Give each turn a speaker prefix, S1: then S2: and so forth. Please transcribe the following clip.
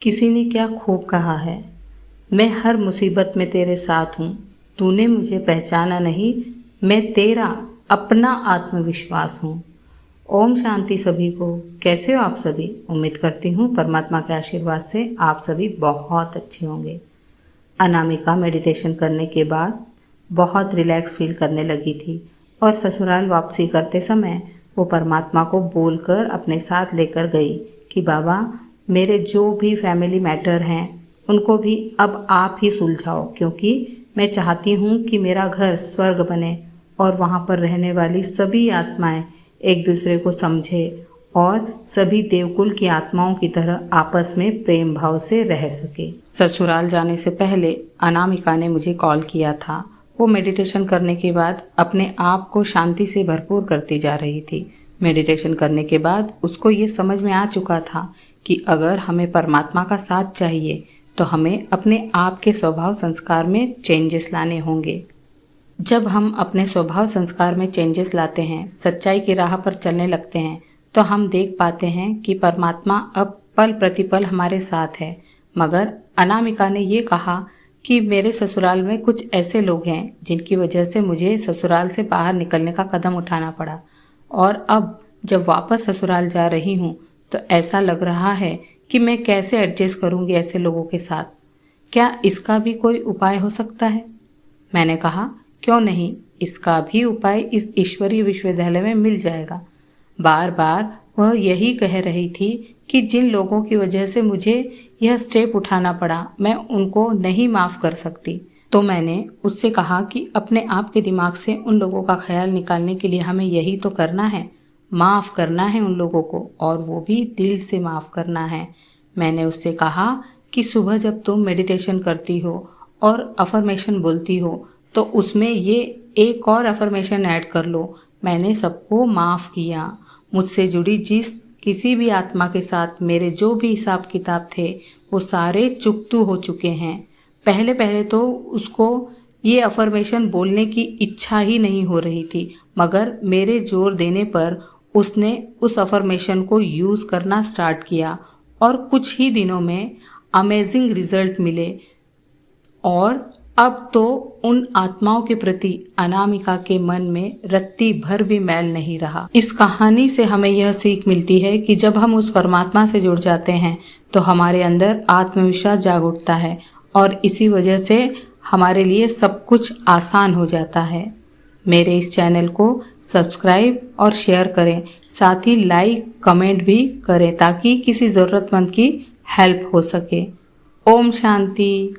S1: किसी ने क्या खूब कहा है, मैं हर मुसीबत में तेरे साथ हूँ। तूने मुझे पहचाना नहीं, मैं तेरा अपना आत्मविश्वास हूँ। ओम शांति सभी को। कैसे हो आप सभी? उम्मीद करती हूँ परमात्मा के आशीर्वाद से आप सभी बहुत अच्छे होंगे। अनामिका मेडिटेशन करने के बाद बहुत रिलैक्स फील करने लगी थी और ससुराल वापसी करते समय वो परमात्मा को बोलकर अपने साथ लेकर गई कि बाबा, मेरे जो भी फैमिली मैटर हैं उनको भी अब आप ही सुलझाओ, क्योंकि मैं चाहती हूँ कि मेरा घर स्वर्ग बने और वहाँ पर रहने वाली सभी आत्माएं एक दूसरे को समझे और सभी देवकुल की आत्माओं की तरह आपस में प्रेम भाव से रह सके। ससुराल जाने से पहले अनामिका ने मुझे कॉल किया था। वो मेडिटेशन करने के बाद अपने आप को शांति से भरपूर करती जा रही थी। मेडिटेशन करने के बाद उसको ये समझ में आ चुका था कि अगर हमें परमात्मा का साथ चाहिए तो हमें अपने आप के स्वभाव संस्कार में चेंजेस लाने होंगे। जब हम अपने स्वभाव संस्कार में चेंजेस लाते हैं, सच्चाई की राह पर चलने लगते हैं, तो हम देख पाते हैं कि परमात्मा अब पल प्रतिपल हमारे साथ है। मगर अनामिका ने ये कहा कि मेरे ससुराल में कुछ ऐसे लोग हैं जिनकी वजह से मुझे ससुराल से बाहर निकलने का कदम उठाना पड़ा, और अब जब वापस ससुराल जा रही हूँ तो ऐसा लग रहा है कि मैं कैसे एडजस्ट करूँगी ऐसे लोगों के साथ। क्या इसका भी कोई उपाय हो सकता है? मैंने कहा, क्यों नहीं, इसका भी उपाय इस ईश्वरीय विश्वविद्यालय में मिल जाएगा। बार बार वह यही कह रही थी कि जिन लोगों की वजह से मुझे यह स्टेप उठाना पड़ा, मैं उनको नहीं माफ़ कर सकती। तो मैंने उससे कहा कि अपने आप के दिमाग से उन लोगों का ख्याल निकालने के लिए हमें यही तो करना है, माफ़ करना है उन लोगों को, और वो भी दिल से माफ़ करना है। मैंने उससे कहा कि सुबह जब तुम मेडिटेशन करती हो और अफर्मेशन बोलती हो तो उसमें ये एक और अफर्मेशन ऐड कर लो, मैंने सबको माफ़ किया। मुझसे जुड़ी जिस किसी भी आत्मा के साथ मेरे जो भी हिसाब किताब थे वो सारे चुकतू हो चुके हैं। पहले पहले तो उसको ये अफर्मेशन बोलने की इच्छा ही नहीं हो रही थी, मगर मेरे जोर देने पर उसने उस अफर्मेशन को यूज़ करना स्टार्ट किया और कुछ ही दिनों में अमेजिंग रिजल्ट मिले। और अब तो उन आत्माओं के प्रति अनामिका के मन में रत्ती भर भी मैल नहीं रहा। इस कहानी से हमें यह सीख मिलती है कि जब हम उस परमात्मा से जुड़ जाते हैं तो हमारे अंदर आत्मविश्वास जाग उठता है और इसी वजह से हमारे लिए सब कुछ आसान हो जाता है। मेरे इस चैनल को सब्सक्राइब और शेयर करें, साथ ही लाइक कमेंट भी करें ताकि किसी ज़रूरतमंद की हेल्प हो सके। ओम शांति।